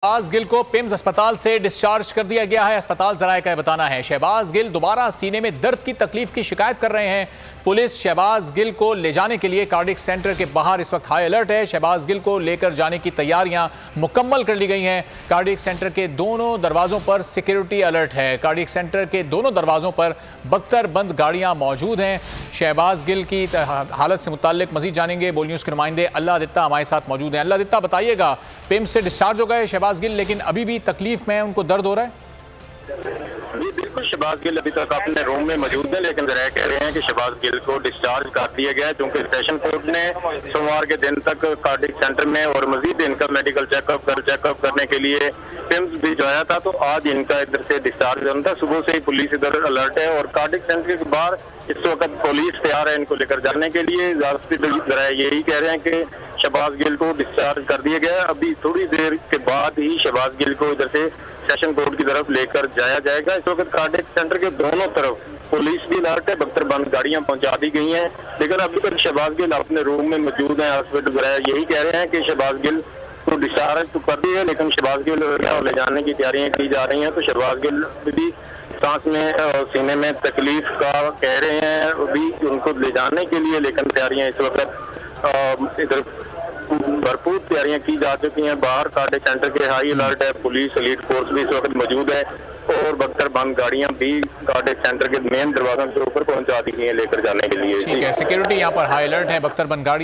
शहबाज गिल को पिम्स अस्पताल से डिस्चार्ज कर दिया गया है। अस्पताल जराये का बताना है शहबाज गिल दोबारा सीने में दर्द की तकलीफ की शिकायत कर रहे हैं। पुलिस शहबाज गिल को ले जाने के लिए कार्डियक सेंटर के बाहर इस वक्त हाई अलर्ट है। शहबाज गिल को लेकर जाने की तैयारियां मुकम्मल कर ली गई हैं। कार्डियक सेंटर के दोनों दरवाजों पर सिक्योरिटी अलर्ट है। कार्डियक सेंटर के दोनों दरवाजों पर बख्तरबंद गाड़ियां मौजूद हैं। शहबाज गिल की हालत से मुताल्लिक मजीद जानेंगे। बोल न्यूज़ के नुमाइंदे अल्लाह दित्ता हमारे साथ मौजूद हैं। अल्लाह दित्ता, बताइएगा, पिम्स से डिस्चार्ज हो गए शहबाज गिल, लेकिन अभी भी तकलीफ में है, उनको दर्द हो रहा है? जी बिल्कुल, शहबाज गिल अभी तक अपने रूम में मौजूद है, लेकिन जरा कह रहे हैं कि शहबाज गिल को डिस्चार्ज कर दिया गया है, क्योंकि सेशन कोर्ट ने सोमवार के दिन तक कार्डियक सेंटर में और मजीद इनका मेडिकल चेकअप करने के लिए पिम्स भिजवाया था। तो आज इनका इधर से डिस्चार्ज होना था। सुबह से ही पुलिस इधर अलर्ट है और कार्डियक सेंटर के बाहर इस वक्त पुलिस तैयार है इनको लेकर जाने के लिए। जरा यही कह रहे हैं कि शहबाज गिल को डिस्चार्ज कर दिया गया है। अभी थोड़ी देर के बाद ही शहबाज गिल को इधर से सेशन कोर्ट की तरफ लेकर जाया जाएगा। इस वक्त कार्डियक सेंटर के दोनों तरफ पुलिस भी अलर्ट है, बख्तरबंद गाड़ियां पहुंचा दी गई हैं, लेकिन अभी तक शहबाज गिल अपने रूम में मौजूद है। हॉस्पिटल जरा यही कह रहे हैं कि शहबाज गिल को डिस्चार्ज तो कर दी है, लेकिन शहबाज गिल ले जाने की तैयारियां की जा रही हैं। तो शहबाज गिल भी सांस में और सीने में तकलीफ का कह रहे हैं, अभी उनको ले जाने के लिए, लेकिन तैयारियां इस वक्त इधर भरपूर तैयारियां की जा चुकी हैं। बाहर कार्डियक सेंटर के हाई अलर्ट है, पुलिस एलीट फोर्स भी इस वक्त मौजूद है और बख्तरबंद गाड़ियां भी कार्डियक सेंटर के मेन दरवाजों के ऊपर पहुंचा दी गई हैं लेकर जाने के लिए। ठीक है, सिक्योरिटी यहाँ पर हाई अलर्ट है, बख्तरबंद गाड़ी